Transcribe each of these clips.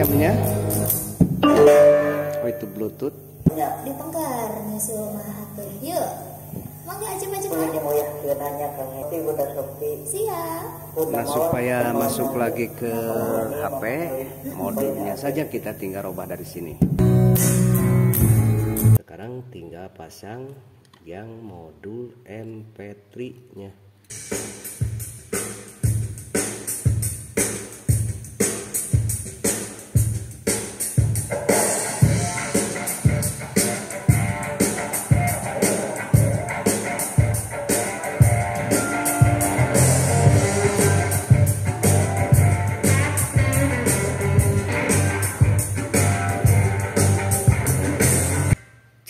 M-nya. Oh, itu Bluetooth. Ditengkar nyusul mah atuh. Yuk. Mangga aja macam Ini mau ya nanya Kang Heti udah sepi. siap. Nah, supaya masuk lagi ke HP, modulnya saja kita tinggal rubah dari sini. Sekarang tinggal pasang yang modul MP3-nya.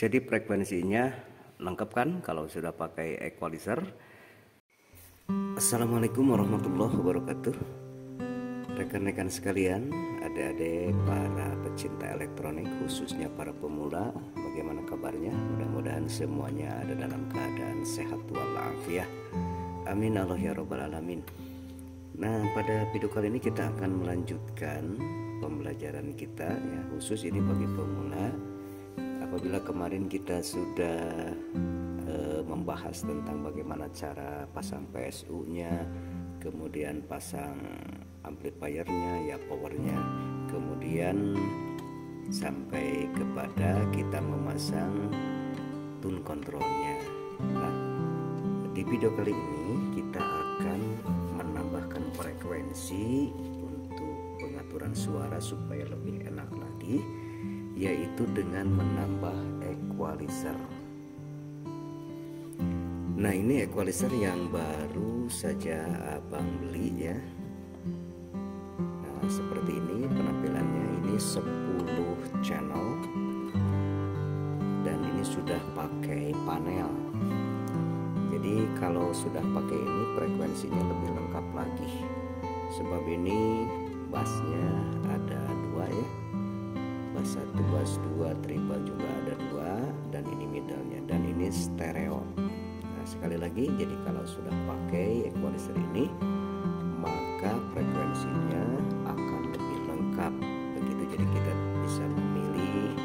Jadi frekuensinya lengkap kan kalau sudah pakai equalizer. Assalamualaikum warahmatullahi wabarakatuh. Rekan-rekan sekalian, adik-adik para pecinta elektronik, khususnya para pemula, bagaimana kabarnya? Mudah-mudahan semuanya ada dalam keadaan sehat walafiat. Amin Allah ya robbal alamin. Nah, pada video kali ini kita akan melanjutkan pembelajaran kita ya, khusus ini bagi pemula. Apabila kemarin kita sudah membahas tentang bagaimana cara pasang PSU-nya, kemudian pasang amplifiernya, ya powernya, kemudian sampai kepada kita memasang tune controlnya. Nah, di video kali ini kita akan menambahkan frekuensi untuk pengaturan suara supaya lebih enak lagi, yaitu dengan menambah equalizer. Nah, ini equalizer yang baru saja abang beli ya. Nah, seperti ini penampilannya. Ini 10 channel dan ini sudah pakai panel. Jadi kalau sudah pakai ini frekuensinya lebih lengkap lagi, sebab ini bassnya ada 2 ya, bass 1, bass 2, triple juga ada 2, dan ini middle-nya, dan ini stereo. Nah, sekali lagi, jadi kalau sudah pakai equalizer ini, maka frekuensinya akan lebih lengkap begitu. Jadi kita bisa memilih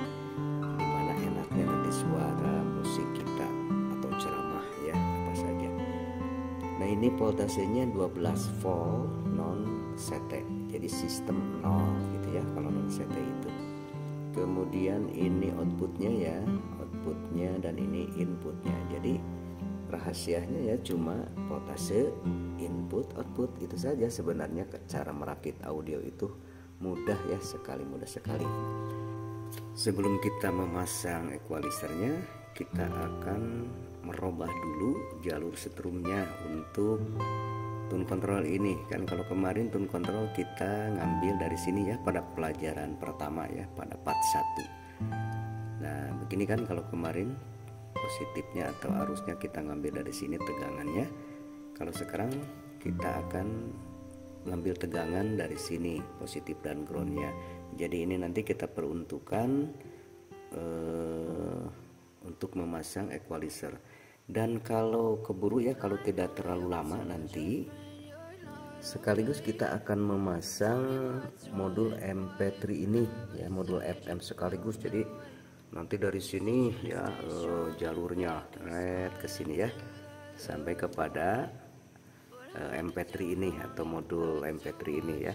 di mana enaknya nanti suara musik kita atau ceramah ya, apa saja. Nah, ini voltasenya 12 volt non CT, jadi sistem 0 gitu ya kalau non CT itu. Kemudian ini outputnya ya, outputnya, dan ini inputnya. Jadi rahasianya ya cuma voltase, input, output, itu saja sebenarnya. Cara merakit audio itu mudah ya sekali, mudah sekali. Sebelum kita memasang equalizernya, kita akan merubah dulu jalur setrumnya untuk tune control ini. Kan kalau kemarin tune control kita ngambil dari sini ya pada pelajaran pertama ya, pada part 1. Nah, begini kan kalau kemarin positifnya atau arusnya kita ngambil dari sini tegangannya. Kalau sekarang kita akan ngambil tegangan dari sini, positif dan groundnya. Jadi ini nanti kita peruntukan untuk memasang equalizer. Dan kalau keburu ya, kalau tidak terlalu lama nanti sekaligus kita akan memasang modul MP3 ini ya, modul FM sekaligus. Jadi nanti dari sini ya jalurnya ke sini ya sampai kepada MP3 ini atau modul MP3 ini ya.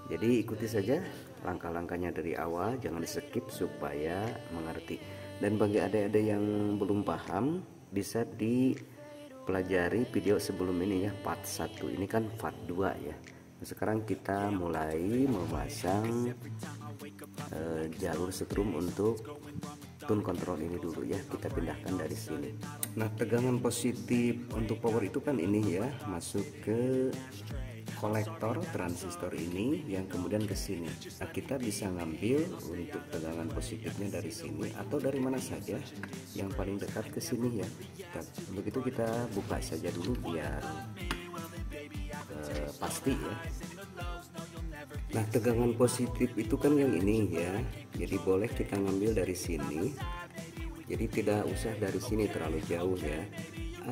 Jadi ikuti saja langkah-langkahnya dari awal, jangan di skip supaya mengerti. Dan bagi adik-adik yang belum paham, bisa dipelajari video sebelum ini ya, part 1. Ini kan part 2 ya. Nah, sekarang kita mulai memasang jalur setrum untuk tune control ini dulu ya. Kita pindahkan dari sini. Nah, tegangan positif untuk power itu kan ini ya, masuk ke kolektor transistor ini yang kemudian ke sini. Nah, kita bisa ngambil untuk tegangan positifnya dari sini atau dari mana saja yang paling dekat ke sini ya. Dan untuk itu kita buka saja dulu biar pasti ya. Nah, tegangan positif itu kan yang ini ya. Jadi boleh kita ngambil dari sini. Jadi tidak usah dari sini terlalu jauh ya.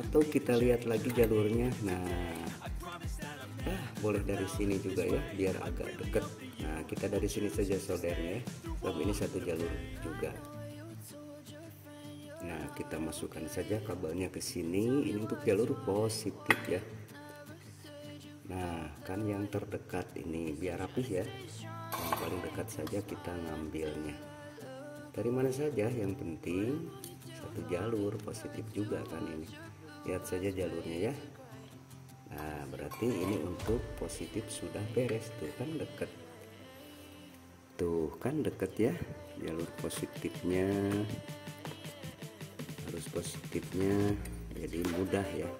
Atau kita lihat lagi jalurnya. Nah, boleh dari sini juga ya, biar agak deket. Nah, kita dari sini saja soldernya ya, sebab ini satu jalur juga. Nah, kita masukkan saja kabelnya ke sini. Ini untuk jalur positif ya. Nah, kan yang terdekat ini biar rapih ya, yang paling dekat saja kita ngambilnya. Dari mana saja, yang penting satu jalur positif juga kan ini. Lihat saja jalurnya ya. Nah, berarti ini untuk positif sudah beres, tuh kan deket. Tuh kan deket ya, jalur positifnya harus positifnya, jadi mudah ya.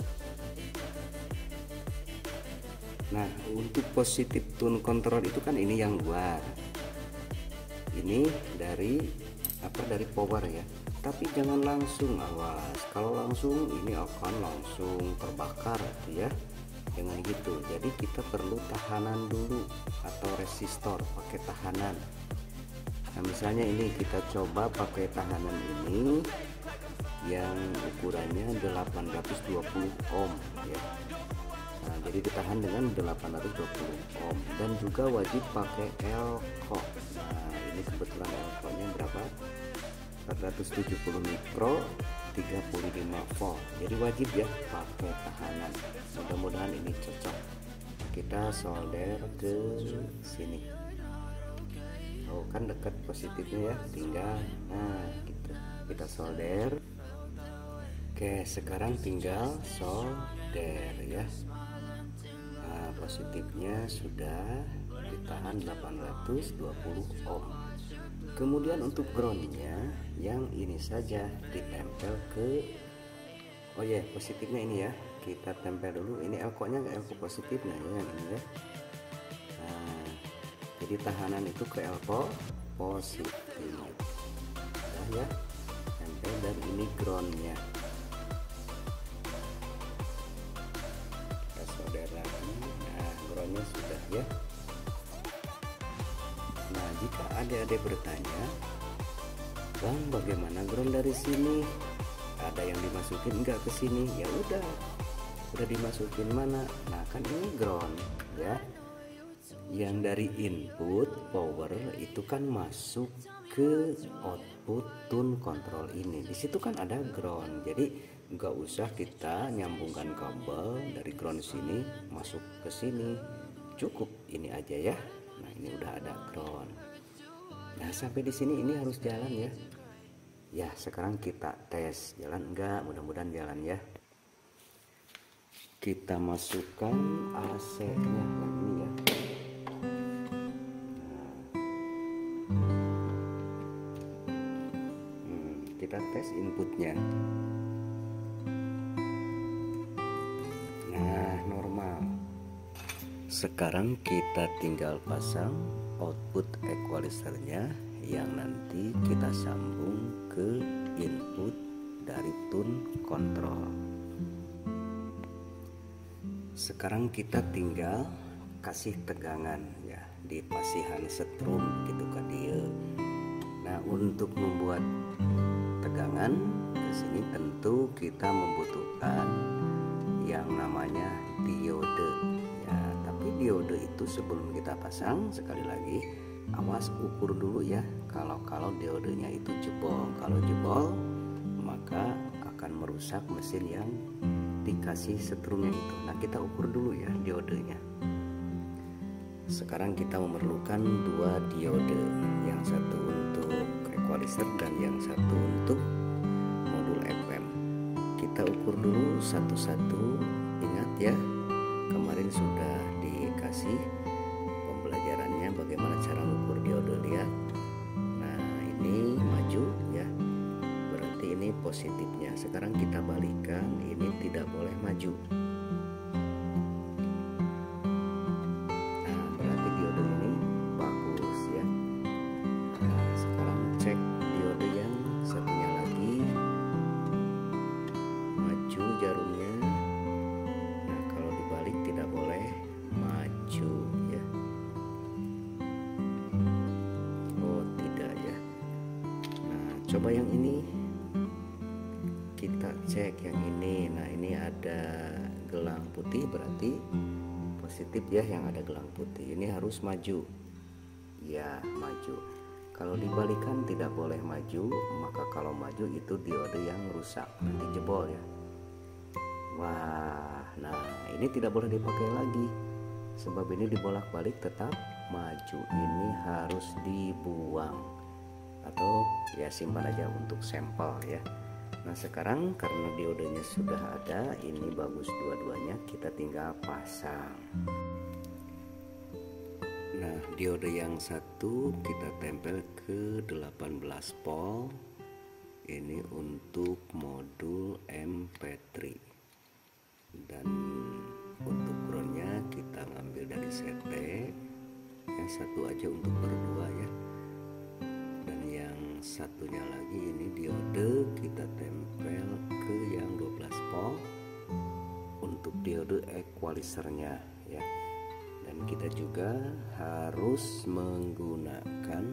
Nah, untuk positif tune control itu kan ini yang luar, ini dari dari power ya. Tapi jangan langsung, awas kalau langsung ini akan langsung terbakar tuh ya, jangan gitu. Jadi kita perlu tahanan dulu atau resistor, pakai tahanan. Nah, misalnya ini kita coba pakai tahanan ini yang ukurannya 820 ohm ya. Nah, jadi ditahan dengan 820 ohm, dan juga wajib pakai elko. Nah, ini kebetulan elko-nya berapa? 470 mikro, 35 volt. Jadi wajib ya pakai tahanan. Mudah-mudahan ini cocok. Kita solder ke sini. Oh, kan dekat positifnya ya, tinggal gitu. Kita solder. Oke, sekarang tinggal solder ya. Nah, positifnya sudah ditahan 820 ohm. Kemudian untuk groundnya yang ini saja ditempel ke, oh ya, positifnya ini ya, kita tempel dulu. Ini elko-nya ke elko positif, nah yang ini ya. Nah, jadi tahanan itu ke elko positif ya, tempel, dan ini groundnya. Groundnya sudah ya. Nah, jika adik-adik bertanya, Bang, bagaimana ground dari sini? Ada yang dimasukin enggak ke sini? Ya udah dimasukin mana? Nah, kan ini ground ya. Yang dari input power itu kan masuk ke output tune control ini. Di situ kan ada ground. Jadi nggak usah kita nyambungkan kabel dari ground sini masuk ke sini, cukup ini aja ya. Nah, ini udah ada ground. Nah, sampai di sini ini harus jalan ya. Ya, sekarang kita tes jalan enggak, mudah-mudahan jalan ya. Kita masukkan AC-nya lagi ya. Kita tes inputnya. Sekarang kita tinggal pasang output equalizernya yang nanti kita sambung ke input dari tune control. Sekarang kita tinggal kasih tegangan ya di pasihan setrum gitu kan dia. Nah, untuk membuat tegangan ke sini tentu kita membutuhkan yang namanya diode. Diode itu sebelum kita pasang, sekali lagi awas ukur dulu ya. Kalau diodenya itu jebol, kalau jebol maka akan merusak mesin yang dikasih setrumnya itu. Nah, kita ukur dulu ya diodenya. Sekarang kita memerlukan dua diode, yang satu untuk equalizer dan yang satu untuk modul FM. Kita ukur dulu satu-satu. Ingat ya, kemarin sudah dikasih pembelajarannya bagaimana cara mengukur diode, lihat. Nah, ini maju ya, berarti ini positifnya. Sekarang kita balikan, ini tidak boleh maju. Nah, berarti diode ini bagus ya. Nah, sekarang cek diode yang satunya lagi, maju jarumnya. Nah, kalau dibalik tidak boleh maju ya. Oh, tidak ya. Nah, coba yang ini kita cek yang ini. Nah, ini ada gelang putih, berarti positif ya, yang ada gelang putih ini harus maju ya, maju. Kalau dibalikan tidak boleh maju, maka kalau maju itu diode yang rusak, nanti jebol ya. Wah, nah ini tidak boleh dipakai lagi, sebab ini dibolak-balik tetap maju. Ini harus dibuang atau ya simpan aja untuk sampel ya. Nah sekarang karena diodenya sudah ada, ini bagus dua-duanya, kita tinggal pasang. Nah diode yang satu kita tempel ke 18 volt, ini untuk modul MP3, dan untuk groundnya kita ngambil dari CT yang satu aja untuk berdua ya, dan yang satunya lagi ini diode kita tempel ke yang 12 volt untuk diode equalizernya ya. Dan kita juga harus menggunakan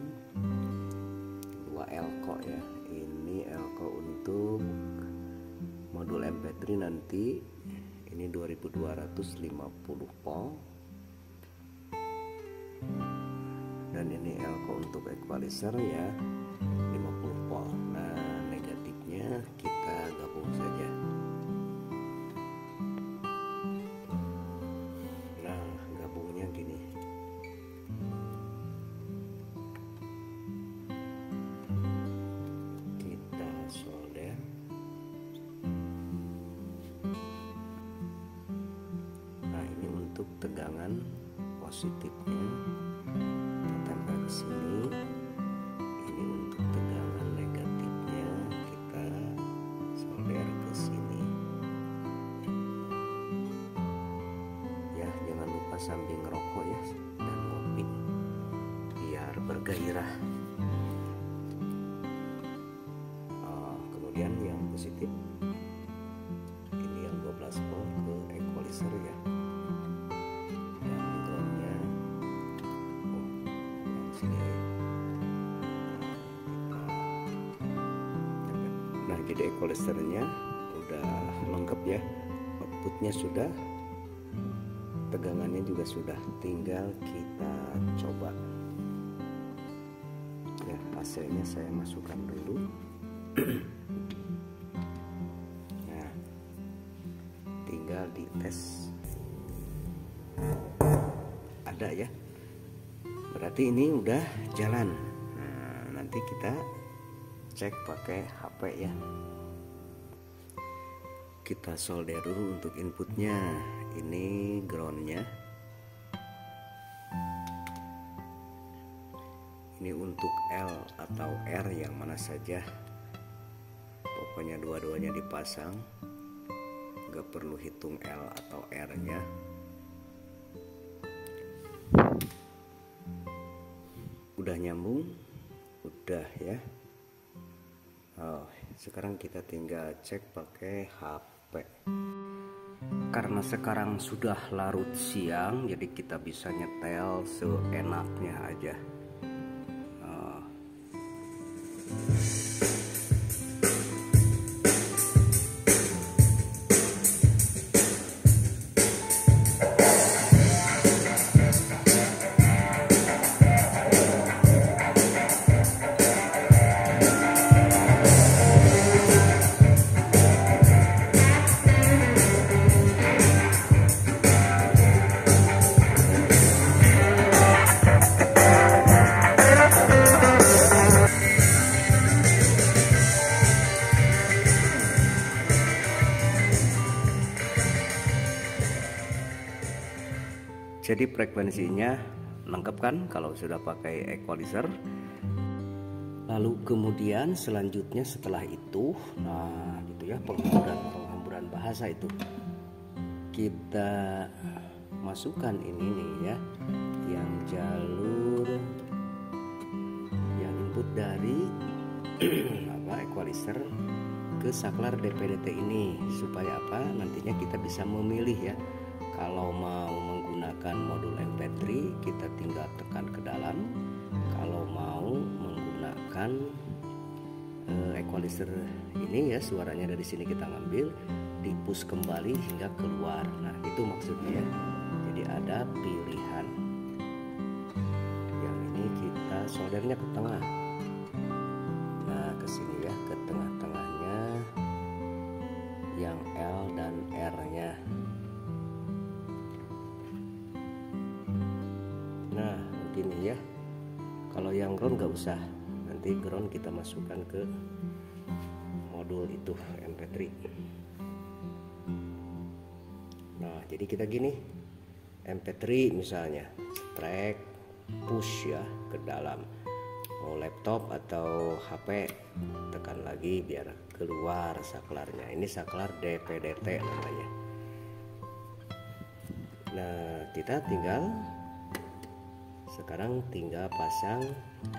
dua elko ya, ini elko untuk modul MP3 nanti, ini 2250 volt, dan ini elko untuk equalizer ya 50 volt. Nah negatifnya kita gabung saja. Nah gabungnya gini, kita solder. Nah ini untuk tegangan positifnya kita tempel ke sini. Ini untuk tegangan negatifnya kita solder ke sini. Ya jangan lupa sambil ngerokok ya dan ngopi biar bergairah. Kemudian yang positif ini yang 12 volt ke equalizer ya. Nah jadi equalizernya udah lengkap ya, outputnya sudah, tegangannya juga sudah, tinggal kita coba ya. Hasilnya saya masukkan dulu. Nah tinggal dites, ada ya, berarti ini udah jalan. Nah nanti kita cek pakai HP ya. Kita solder dulu untuk inputnya, ini groundnya, ini untuk L atau R yang mana saja, pokoknya dua-duanya dipasang, gak perlu hitung L atau R nya. Udah nyambung, udah ya. Sekarang kita tinggal cek pakai HP. Karena sekarang sudah larut siang, jadi kita bisa nyetel seenaknya aja. Jadi frekuensinya lengkap kan kalau sudah pakai equalizer. Lalu kemudian selanjutnya setelah itu, nah gitu ya, penghamburan bahasa itu kita masukkan ini nih ya, yang jalur yang input dari equalizer ke saklar DP/DT ini, supaya apa, nantinya kita bisa memilih ya. Kalau mau menggunakan modul MP3 kita tinggal tekan ke dalam, kalau mau menggunakan equalizer ini ya, suaranya dari sini kita ngambil, di push kembali hingga keluar. Nah itu maksudnya ya. Jadi ada pilihan. Yang ini kita soldernya ke tengah. Nah, ke sini ya, ke tengah-tengahnya yang L dan R-nya. Nah, begini ya. Kalau yang ground nggak usah. Nanti ground kita masukkan ke modul itu MP3. Nah, jadi kita gini, MP3 misalnya, track push ya ke dalam. Mau laptop atau HP, tekan lagi biar keluar saklarnya. Ini saklar DP-DT namanya. Nah, kita sekarang tinggal pasang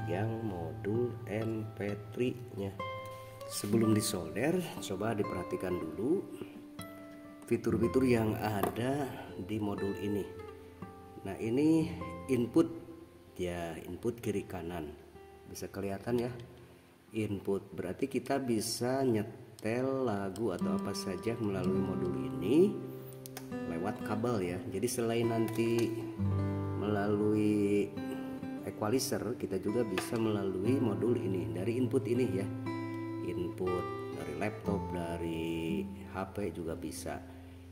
yang modul MP3-nya. Sebelum disolder, coba diperhatikan dulu fitur-fitur yang ada di modul ini. Nah, ini input ya, input kiri kanan. Bisa kelihatan ya, input berarti kita bisa nyetel lagu atau apa saja melalui modul ini lewat kabel ya. Jadi selain nanti melalui equalizer, kita juga bisa melalui modul ini dari input ini ya. Input dari laptop, dari HP juga bisa.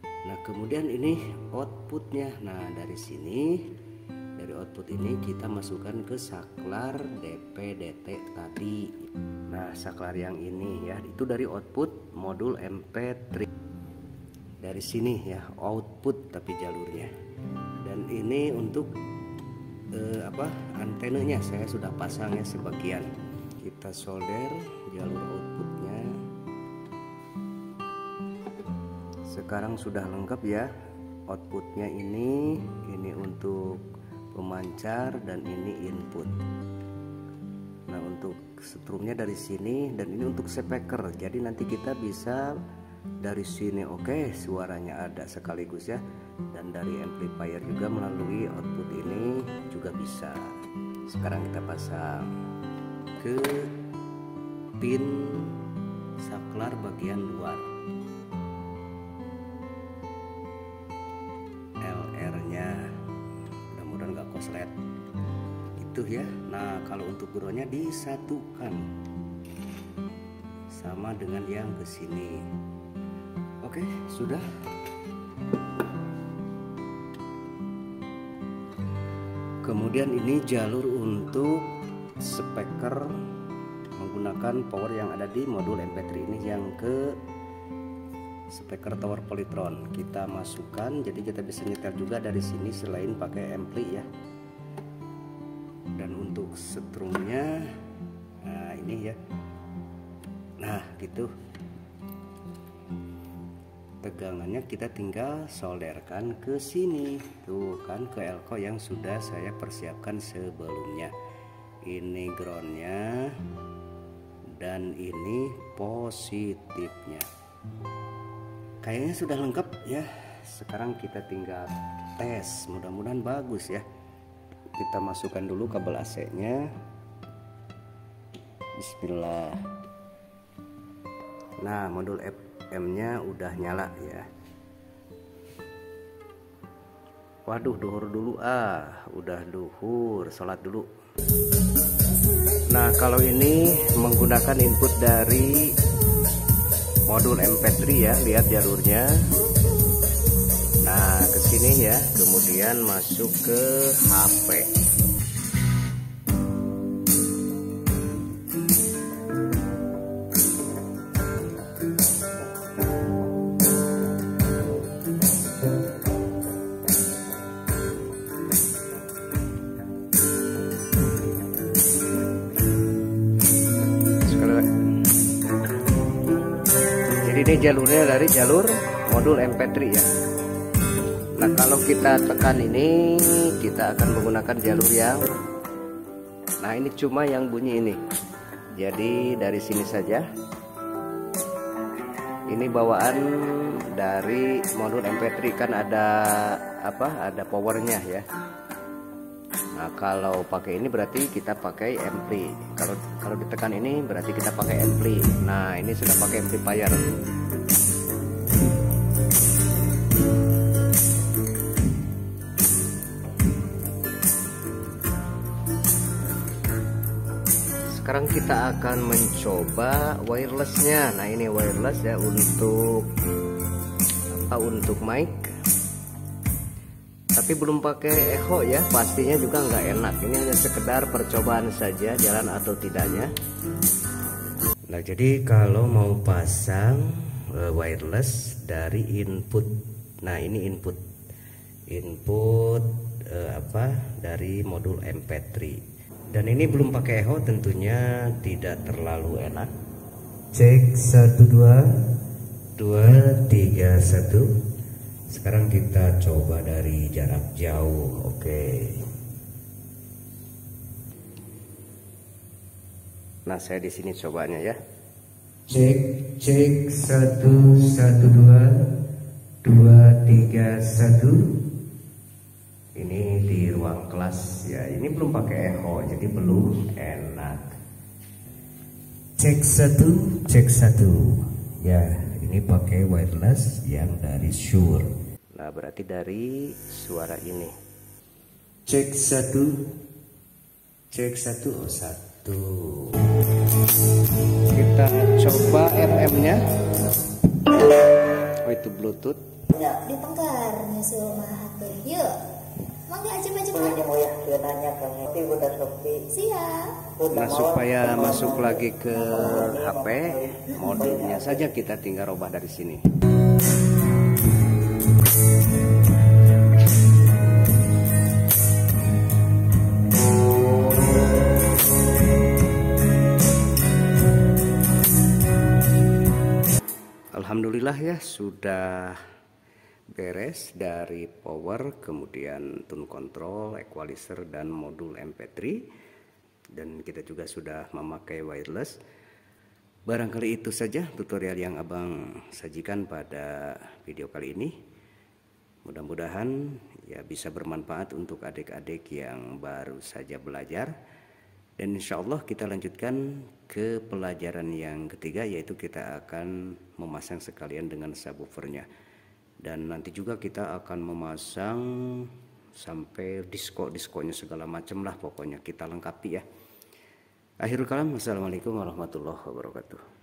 Nah, kemudian ini outputnya. Nah, dari sini, dari output ini kita masukkan ke saklar DP-DT tadi. Nah, saklar yang ini ya, itu dari output modul MP3. Dari sini ya, output tapi jalurnya. Dan ini untuk antenanya saya sudah pasang ya sebagian. Kita solder jalur outputnya. Sekarang sudah lengkap ya outputnya. Ini untuk pemancar dan ini input. Nah, untuk strumnya dari sini dan ini untuk speaker. Jadi nanti kita bisa dari sini oke, suaranya ada sekaligus ya. Dan dari amplifier juga melalui output ini juga bisa. Sekarang kita pasang ke pin saklar bagian luar. LR-nya mudah-mudahan nggak koslet itu ya. Nah, kalau untuk groundnya disatukan sama dengan yang ke sini. Oke, sudah. Kemudian ini jalur untuk speaker menggunakan power yang ada di modul MP3 ini yang ke speaker tower Polytron. Kita masukkan, jadi kita bisa nyetel juga dari sini selain pakai ampli ya. Dan untuk strumnya, nah ini ya. Nah, gitu. Tegangannya kita tinggal solderkan ke sini. Tuh kan, ke elko yang sudah saya persiapkan sebelumnya. Ini groundnya dan ini positifnya. Kayaknya sudah lengkap ya. Sekarang kita tinggal tes, mudah-mudahan bagus ya. Kita masukkan dulu kabel AC-nya. Bismillah. Nah, modul FM-nya udah nyala ya. Waduh, duhur dulu udah duhur, sholat dulu. Nah, kalau ini menggunakan input dari modul MP3 ya, lihat jalurnya. Nah, ke sini ya, kemudian masuk ke HP. Ini jalurnya dari jalur modul MP3 ya. Nah, kalau kita tekan ini, kita akan menggunakan jalur yang, nah ini cuma yang bunyi ini. Jadi dari sini saja. Ini bawaan dari modul MP3 kan ada apa? Ada powernya ya. Nah, kalau pakai ini berarti kita pakai ampli. Kalau ditekan ini berarti kita pakai ampli. Nah, ini sudah pakai amplifier. sekarang kita akan mencoba wirelessnya. Nah ini wireless ya untuk mic, tapi belum pakai echo ya, pastinya juga nggak enak. Ini hanya sekedar percobaan saja jalan atau tidaknya. Nah jadi kalau mau pasang wireless dari input, nah ini input dari modul MP3, dan ini belum pakai echo, tentunya tidak terlalu enak. Cek 1 2 2 3 1. Sekarang kita coba dari jarak jauh. Oke. Nah saya di sini cobanya ya. Cek 1 1 2 2 3 1. Ini di ruang kelas ya. Ini belum pakai echo, jadi belum enak. Cek 1 ya. Ini pakai wireless yang dari Shure. Nah berarti dari suara ini. Cek 1 oh 1. Kita coba FM nya. Oh itu Bluetooth. Dipengkar nyusul mah HP. Yuk. Mangga aja Ini mau ya nanya Kang Heti udah sepi. Siap. Nah supaya masuk lagi ke HP, modulnya saja kita tinggal ubah dari sini. Alhamdulillah ya sudah beres dari power, kemudian tune control, equalizer, dan modul MP3, dan kita juga sudah memakai wireless. Barangkali itu saja tutorial yang abang sajikan pada video kali ini. Mudah-mudahan ya bisa bermanfaat untuk adik-adik yang baru saja belajar, dan insya Allah kita lanjutkan ke pelajaran yang ketiga, yaitu kita akan memasang sekalian dengan subwoofernya. Dan nanti juga kita akan memasang sampai diskonya segala macam lah, pokoknya kita lengkapi ya. Akhirul kalam, wassalamualaikum warahmatullahi wabarakatuh.